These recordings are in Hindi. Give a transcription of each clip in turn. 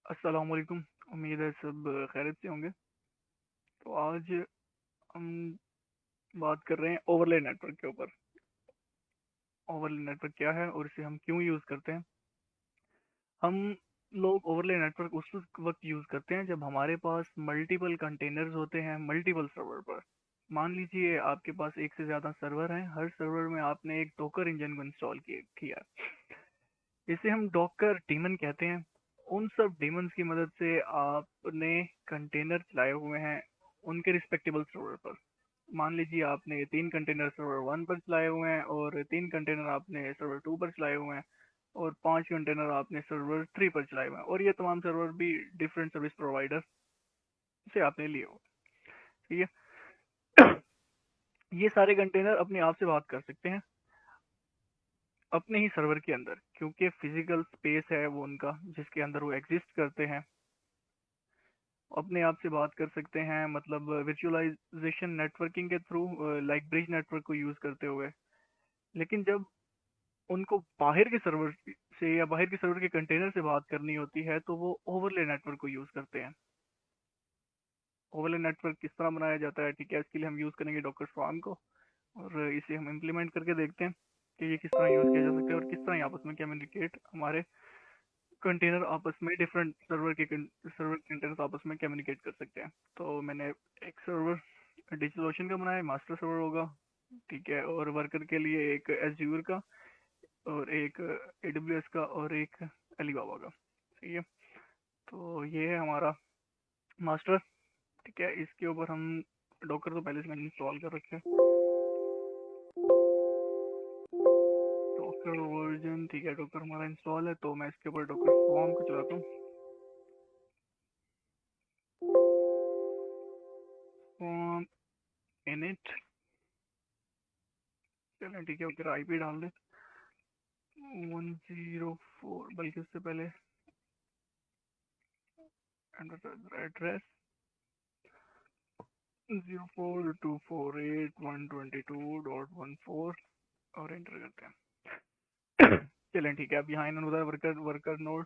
अस्सलाम वालेकुम। उम्मीद है सब खैरियत से होंगे। तो आज हम बात कर रहे हैं ओवरले नेटवर्क के ऊपर। ओवरले नेटवर्क क्या है और इसे हम क्यों यूज़ करते हैं। हम लोग ओवरले नेटवर्क उस वक्त यूज़ करते हैं जब हमारे पास मल्टीपल कंटेनर्स होते हैं मल्टीपल सर्वर पर। मान लीजिए आपके पास एक से ज़्यादा सर्वर हैं, हर सर्वर में आपने एक डॉकर इंजन को इंस्टॉल किया। इसे हम डॉकर डेमन कहते हैं। उन सब डेमन्स की मदद से आपने कंटेनर चलाए हुए हैं उनके रिस्पेक्टेबल सर्वर पर। मान लीजिए आपने 3 कंटेनर सर्वर 1 पर चलाए हुए हैं और 3 कंटेनर आपने सर्वर 2 पर चलाए हुए हैं और 5 कंटेनर आपने सर्वर 3 पर चलाए हुए हैं, और ये तमाम सर्वर भी डिफरेंट सर्विस प्रोवाइडर से आपने लिए हुए। ठीक है। ये सारे कंटेनर अपने आप से बात कर सकते हैं अपने ही सर्वर के अंदर, क्योंकि फिजिकल स्पेस है वो उनका जिसके अंदर वो एग्जिस्ट करते हैं। अपने आप से बात कर सकते हैं, मतलब वर्चुअलाइजेशन नेटवर्किंग के थ्रू, लाइक ब्रिज नेटवर्क को यूज करते हुए। लेकिन जब उनको बाहर के सर्वर से या बाहर के सर्वर के कंटेनर से बात करनी होती है तो वो ओवरले नेटवर्क को यूज करते हैं। ओवरले नेटवर्क किस तरह बनाया जाता है, ठीक है, इसके लिए हम यूज करेंगे डॉकर स्वार्म को और इसे हम इम्प्लीमेंट करके देखते हैं कि ये किस तरह यूज किया जा सकता है और किस तरह ये आपस में कम्युनिकेट, हमारे कंटेनर आपस में डिफरेंट सर्वर कंटेनर आपस में कम्युनिकेट कर सकते हैं। तो मैंने एक सर्वर डिजिटल ओशन का बनाया, मास्टर सर्वर होगा, ठीक है, और वर्कर के लिए एक एज्यूर का और एक एडब्ल्यूएस का और एक अलीबाबा का। ठीक है, तो ये है हमारा मास्टर। ठीक है, इसके ऊपर हम डॉकर तो पहले से मैंने इंस्टॉल कर रखे हैं, डॉकर वर्जन। ठीक है, डॉकर हमारा इंस्टॉल है, तो मैं इसके ऊपर डॉकर फॉर्म को चलाता हूँ। फॉर्म इनिट, चलें ठीक है, फिर आईपी डाल दे 104, बल्कि उससे पहले एड्रेस 04248.122.14 और एंटर करते हैं। चलें ठीक है, अब यहाँ इन्होंने बताया वर्कर वर्कर नोड,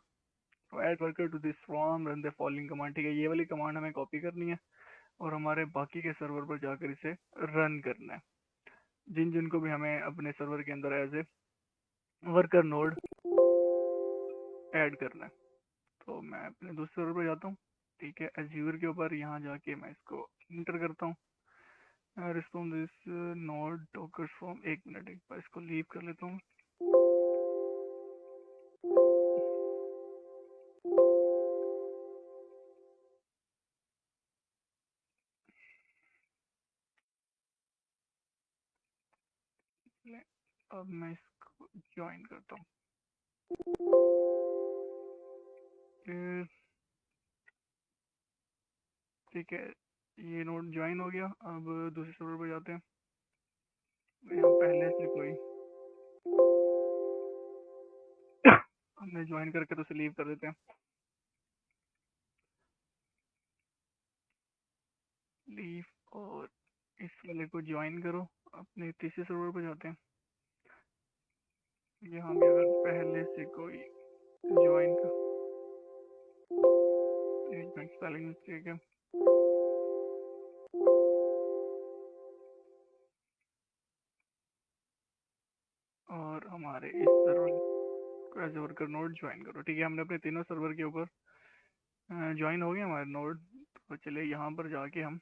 तो add worker to this form run the following command. ठीक है, ये वाली कमांड हमें कॉपी करनी है और हमारे बाकी के सर्वर पर जाकर इसे रन करना है, जिन जिनको भी हमें अपने सर्वर के अंदर as a worker node add करना है। तो मैं अपने दूसरे सर्वर पर जाता हूँ, ठीक है, एज्यूर के ऊपर यहाँ जाके मैं इसको इंटर करता हूँ, respond this node Docker form. एक मिनट, एक बार इसको लीव कर लेता हूँ। अब मैं इसको ज्वाइन करता हूँ। ठीक है, ये नोड ज्वाइन हो गया। अब दूसरे सर्वर पर जाते हैं, यहाँ पहले से कोई हमने ज्वाइन करके तो उसे लीव कर देते हैं। लीव, और इस वाले को ज्वाइन करो। अपने तीसरे सर्वर पर जाते हैं, यहाँ भी अगर पहले से कोई ज्वाइन का, एक मिनट स्पेलिंग मिस्टेक है। और हमारे इस सर्वर को एज वर्कर नोड ज्वाइन करो। ठीक है, हमने अपने तीनों सर्वर के ऊपर ज्वाइन हो गए हमारे नोड। तो चलिए यहाँ पर जाके हम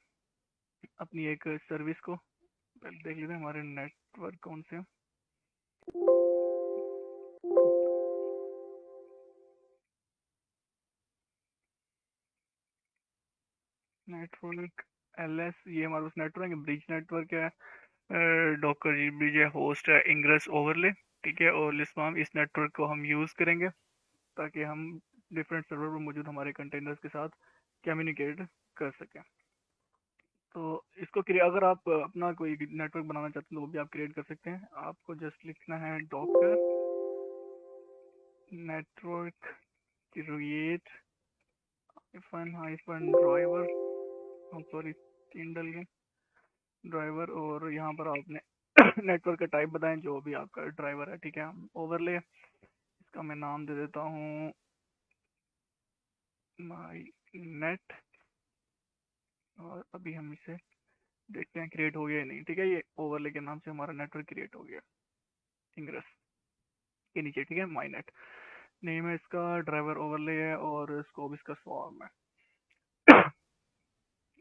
अपनी एक सर्विस को पहले देख लेते हैं, हमारे नेटवर्क कौन से हैं। नेटवर्क एलएस, ये हमारे पास नेटवर्क है, ब्रिज नेटवर्क है, डॉकर जी ब्रिज है, होस्ट है इंग्रेस ओवरले। ठीक है, और लिस्पाम, इस नेटवर्क को हम यूज़ करेंगे ताकि हम डिफरेंट सर्वर पर मौजूद हमारे कंटेनर्स के साथ कम्युनिकेट कर सकें। तो इसको अगर आप अपना कोई नेटवर्क बनाना चाहते हैं तो वो भी आप क्रिएट कर सकते हैं। आपको जस्ट लिखना है Docker network create hyphen hyphen driver, sorry 3 डल गए, ड्राइवर, और यहाँ पर आपने नेटवर्क का टाइप बताएं जो भी आपका ड्राइवर है। ठीक है, हम ओवरले, इसका मैं नाम दे देता हूँ माई नेट, और अभी हम इसे देखते हैं क्रिएट हो गया या नहीं। ठीक है, ये ओवरले के नाम से हमारा नेटवर्क क्रिएट हो गया इंग्रेस के नीचे। ठीक है, माई नेट नेम है इसका, ड्राइवर ओवरले है, और स्कोप इसका स्वार्म है।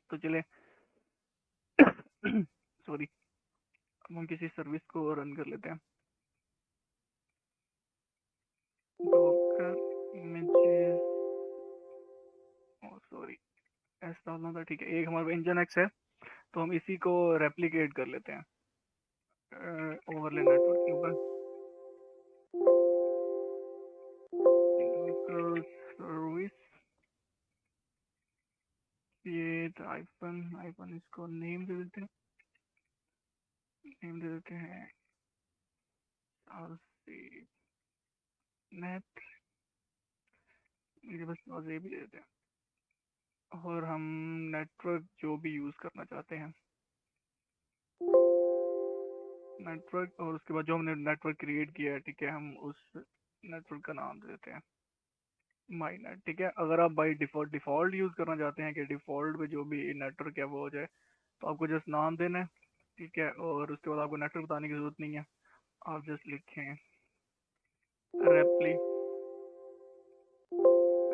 तो चले सॉरी, अब हम किसी सर्विस को रन कर लेते हैं। डॉकर इमेजेस, सॉरी ऐसा डालना था। ठीक है, एक हमारे इंजन एक्स है, तो हम इसी को रेप्लिकेट कर लेते हैं ओवरले नेटवर्क के ऊपर। सर्विस, ये आइफन आइफन इसको नेम दे देते हैं, नेम दे देते हैं नेट, ये बस ये भी दे देते हैं। और हम नेटवर्क जो भी यूज करना चाहते हैं, नेटवर्क, और उसके बाद जो हमने नेटवर्क क्रिएट किया है, ठीक है, हम उस नेटवर्क का नाम दे देते हैं माई नेट। ठीक है, अगर आप बाई डिफॉल्ट यूज करना चाहते हैं कि डिफॉल्ट पे जो भी नेटवर्क है वो हो जाए, तो आपको जस्ट नाम देना है। ठीक है, और उसके बाद आपको नेटवर्क बताने की जरूरत नहीं है, आप जस्ट लिखें रेप्ली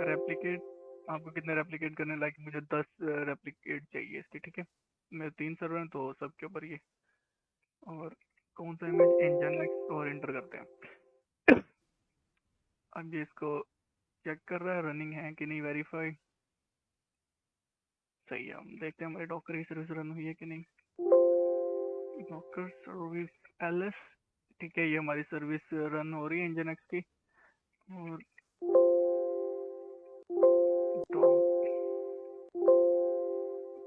रेप्लिकेट। आपको कितने रेप्लिकेट करने, लाइक मुझे 10 रेप्लिकेट चाहिए इसके। ठीक है, मेरे 3 सर्वर हैं तो सबके ऊपर ये, और कौन सा इमेज, इंजन एक्स, और एंटर करते हैं। अब ये इसको चेक कर रहा है रनिंग है कि नहीं, वेरीफाई। सही है, हम देखते हैं हमारे डॉकर की सर्विस रन हुई है कि नहीं। डॉकर सर्विस एलएस, ठीक है, ये हमारी सर्विस रन हो रही है इंजन एक्स की। और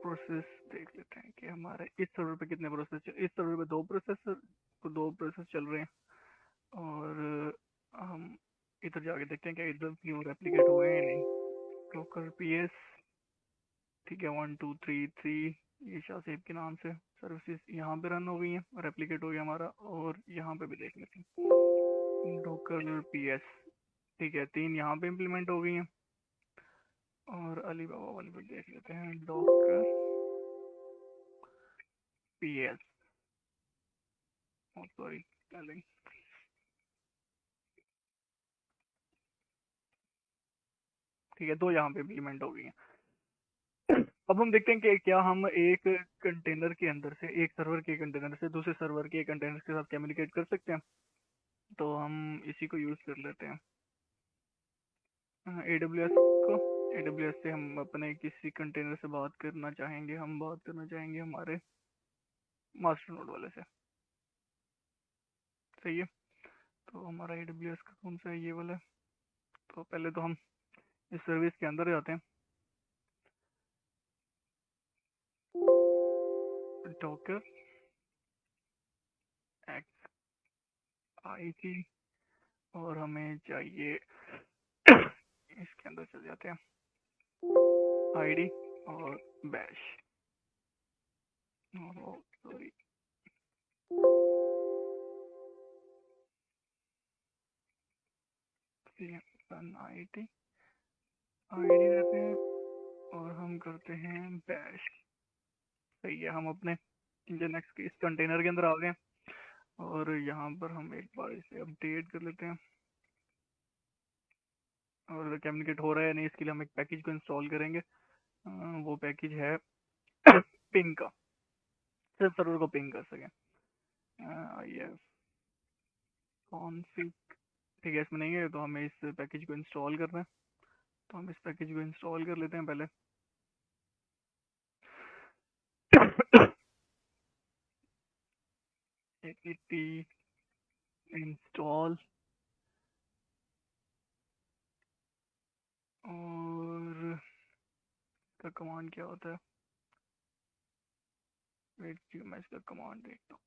प्रोसेस देख लेते हैं कि हमारे इस सर्वर पे कितने प्रोसेस, इस सर्वर पे 2 प्रोसेस चल रहे हैं। और हम इधर जाके देखते हैं कि इधर क्यों रेप्लिकेट हुए हैं या नहीं। डॉकर पीएस, ठीक है, 1 2 3 3, ये शाहसेब के नाम से सर्विसेज यहाँ पे रन हो गई हैं, रेप्लिकेट हो गया हमारा। और यहाँ पे भी देख लेते हैं डॉकर पीएस, ठीक है, 3 यहाँ पे इम्प्लीमेंट हो गई हैं। और अली बाबा वाली पे देख लेते हैं डॉकर पीएस, सॉरी स्पेलिंग। ठीक है, 2 यहाँ पे इम्प्लीमेंट हो गई हैं। अब हम देखते हैं कि क्या हम एक कंटेनर के अंदर से, एक सर्वर के कंटेनर से दूसरे सर्वर के कंटेनर के साथ कम्युनिकेट कर सकते हैं। तो हम इसी को यूज कर लेते हैं, AWS को। AWS से हम अपने किसी कंटेनर से बात करना चाहेंगे, हम बात करना चाहेंगे हमारे मास्टर नोड वाले से। सही है, तो हमारा AWS का कौन सा है, ये वाला है। तो पहले तो हम इस सर्विस के अंदर जाते हैं, डॉकर एक्स आई टी, और हमें चाहिए इसके अंदर चल जाते हैं आईडी और बैश, सॉरी आईडी आईडी देते हैं, और हम करते हैं बैश। सही है, हम अपने इंजन एक्स के इस कंटेनर के अंदर आ गए। और यहाँ पर हम एक बार इसे अपडेट कर लेते हैं, और कम्युनिकेट हो रहा है नहीं इसके लिए हम एक पैकेज को इंस्टॉल करेंगे। वो पैकेज है पिंग का, सिर्फ सर्वर को पिंग कर सके। आई एफ कॉन्फिग, ठीक है, इसमें नहीं है तो हमें इस पैकेज को इंस्टॉल करना है। तो हम इस पैकेज को इंस्टॉल कर लेते हैं पहले। इंस्टॉल, और इसका कमांड क्या होता है, वेट क्यों, मैं इसका कमांड देखता हूँ।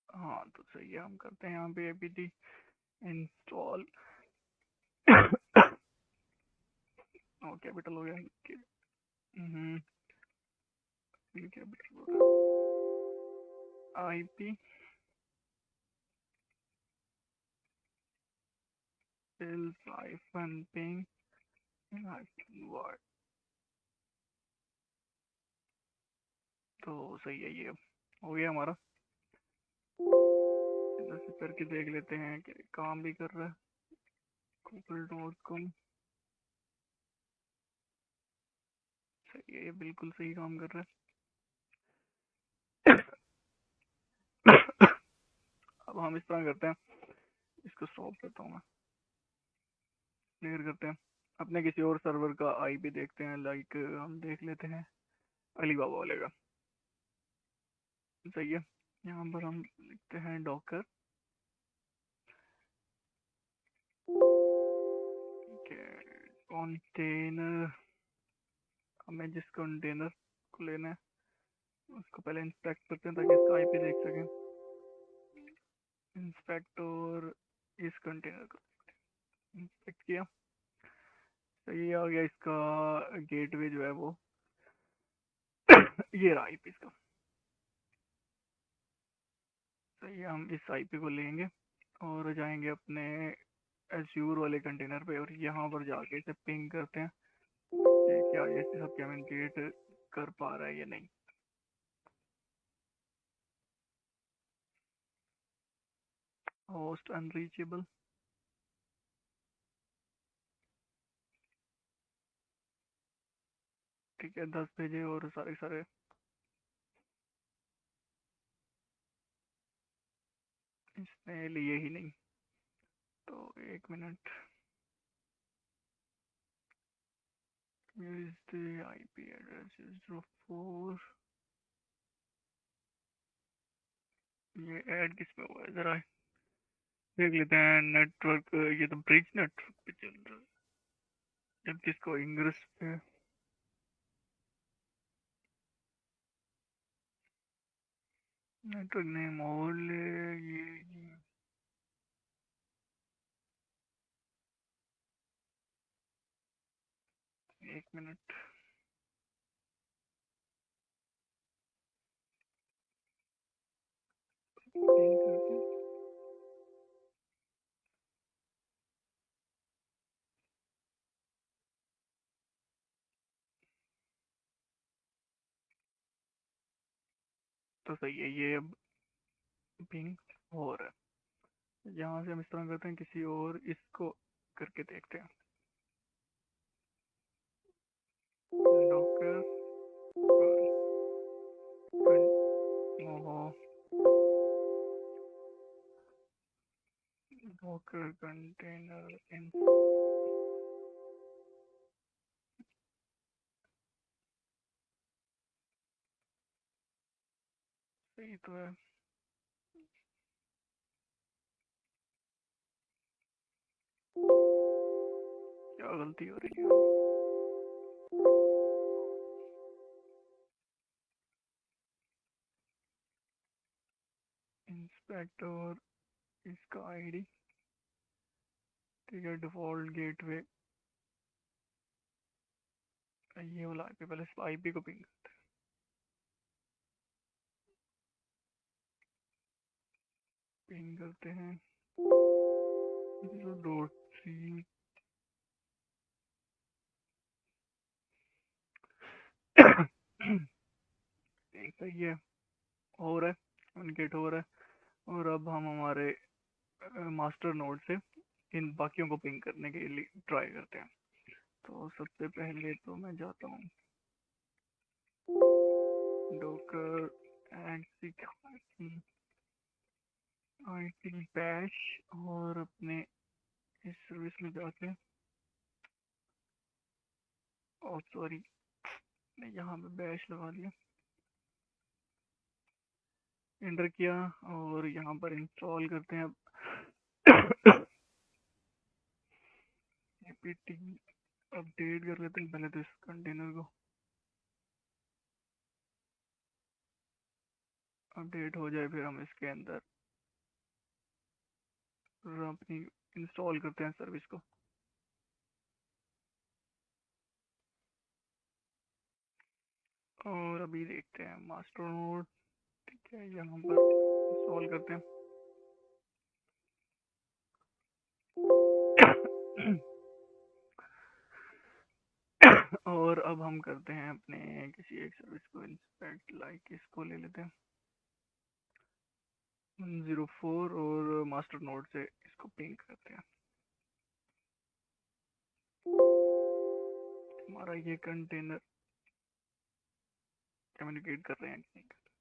हाँ तो सही है, हम करते हैं यहाँ पे apt इंस्टॉल, कैपिटल हो गया, कैपिटल IP ping तो सही है, ये हो गया हमारा। इधर से करके देख लेते हैं कि काम भी कर रहा है। google.com सही है, ये बिल्कुल सही काम कर रहा है। अब हम इस तरह करते हैं, इसको स्टॉप करता हूँ मैं, क्लियर करते हैं। अपने किसी और सर्वर का आईपी देखते हैं, लाइक हम देख लेते हैं अलीबाबा वाले का। सही है, यहाँ पर हम लिखते हैं डॉकर, ठीक है, कंटेनर। हमें जिस कंटेनर को लेना है उसको पहले इंस्पेक्ट करते हैं ताकि इसका आईपी देख सकें। इंस्पेक्ट, और इस कंटेनर को इंस्पेक्ट किया, सही आ गया। इसका गेटवे जो है वो ये रहा आईपी इसका। सही है, हम इस आईपी को लेंगे और जाएंगे अपने एज्यूर वाले कंटेनर पे, और यहाँ पर जाके इसे पिंग करते हैं कि क्या ये सब कम्युनिकेट कर पा रहा है या नहीं। होस्ट अनरीचेबल, ठीक है, 10 भेजे और सारे सारे इसने लिए ही नहीं। तो 1 minute, here is the IP address is 04। ये ऐड किस पे हुआ है जरा देख लेते हैं। नेटवर्क, ये तो ब्रिज नेटवर्क पे चल रहा है, जबकि इसको इंग्रेस पे। नेटवर्क नेम और ये 1 मिनट, तो सही है, ये अब पिंग हो रहा है। यहाँ से हम इस तरह करते हैं, किसी और इसको करके देखते हैं। डॉकर, ओहो, डॉकर कंटेनर इन, सही तो है। क्या गलती हो रही है? इंस्पेक्ट और इसका आईडी, ठीक है, डिफॉल्ट गेटवे, ये वाला आईपी, पहले इस आईपी को पिंग करते हैं। 0.3 सही है, हो रहा है, कम्युनिकेट हो रहा है। और अब हम हमारे मास्टर नोड से इन बाकियों को पिंग करने के लिए ट्राई करते हैं। तो सबसे पहले तो मैं जाता हूँ डॉकर IT बैश, और अपने इस सर्विस में जाके, और सॉरी, मैं यहाँ पे बैश लगा दिया, एंटर किया, और यहाँ पर इंस्टॉल करते हैं अब apt अपडेट कर लेते हैं पहले तो इस कंटेनर को। अपडेट हो जाए फिर हम इसके अंदर अपनी इंस्टॉल करते हैं सर्विस को। और अभी देखते हैं मास्टर नोड, ठीक है, यहाँ पर इंस्टॉल करते हैं। अब हम करते हैं अपने किसी एक सर्विस को इंस्पेक्ट, लाइक इसको ले लेते हैं 104 और मास्टर नोड से इसको पिंग करते हैं। हमारा ये कंटेनर कम्युनिकेट कर रहे हैं कि नहीं कर रहे।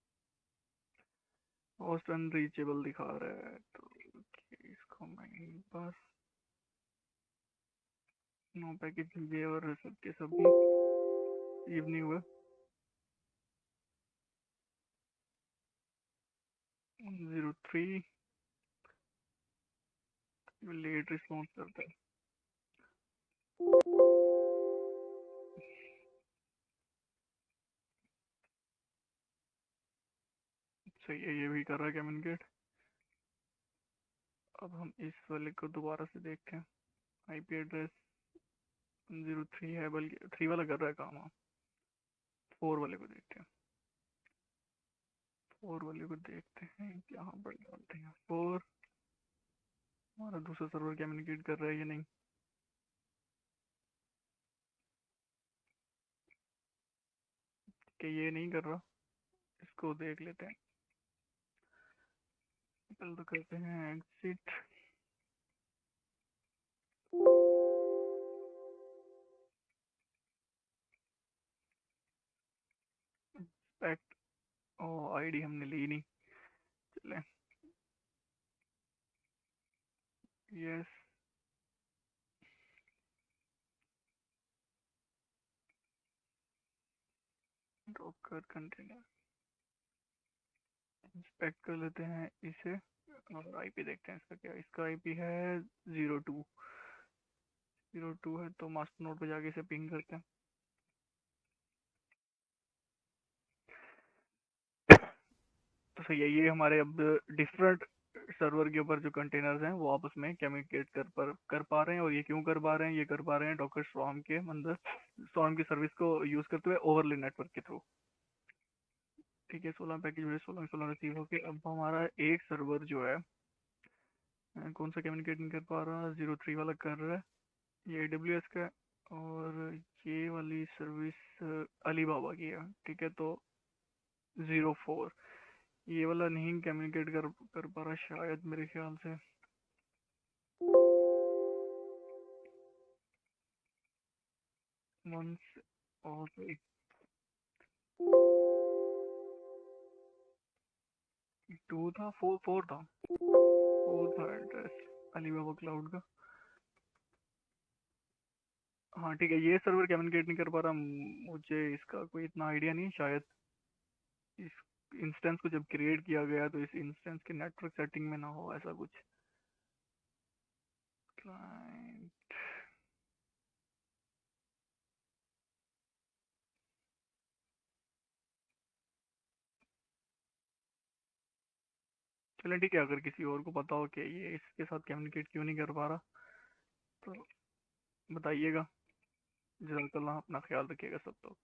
होस्ट अनरीचेबल दिखा रहा है, तो इसको मैं बस नो पैकेज ये और सबके सब रिसीव नहीं हुआ। 103 लेट रिस्पॉन्स करता है। सही है, ये भी कर रहा है कम्युनिकेट। अब हम इस वाले को दोबारा से देखते हैं। आईपी एड्रेस 103 है, बल्कि 3 वाला कर रहा है काम। हाँ, 4 वाले को देखते हैं। 4 वाले को देखते हैं यहाँ पर डालते हैं 4। हमारा दूसरा सर्वर कम्युनिकेट कर रहा है या नहीं। कि ये नहीं कर रहा, इसको देख लेते हैं। पहले तो करते हैं एग्जिट। एक्सपेक्ट ओ आईडी हमने ली नहीं, चले यस डॉकर कंटेनर इंस्पेक्ट कर लेते हैं इसे और आईपी देखते हैं इसका क्या। इसका आईपी है 02 है, तो मास्टर नोड पे जाके इसे पिंग करते हैं। तो सही है, ये हमारे अब डिफरेंट सर्वर के ऊपर जो कंटेनर्स हैं वो आपस में कम्युनिकेट कर पा रहे हैं। और ये क्यों कर पा रहे हैं, ये कर पा रहे हैं डॉकर स्वार्म के अंदर, स्वार्म की सर्विस को यूज करते हुए ओवरले नेटवर्क के थ्रू। ठीक है, 16 पैकेज हुए, 16 रिसीव होके अब हमारा एक सर्वर जो है कौन सा कम्युनिकेट नहीं कर पा रहा, 03 वाला कर रहा है, ये AWS का है। और ये वाली सर्विस अलीबाबा की है। ठीक है, तो 04 ये वाला नहीं कम्युनिकेट कर पा रहा शायद, मेरे ख्याल से। वंस और 2 था, 4 था, 4 था एड्रेस अलीबाबा क्लाउड का। हाँ ठीक है, ये सर्वर कम्युनिकेट नहीं कर पा रहा, मुझे इसका कोई इतना आइडिया नहीं। शायद इस इंस्टेंस को जब क्रिएट किया गया तो इस इंस्टेंस के नेटवर्क सेटिंग में ना हो, ऐसा कुछ। क्लाइंट चलें ठीक है, अगर किसी और को पता हो कि ये इसके साथ कम्युनिकेट क्यों नहीं कर पा रहा तो बताइएगा। जज़ाकल्लाह, अपना ख्याल रखिएगा सब। तो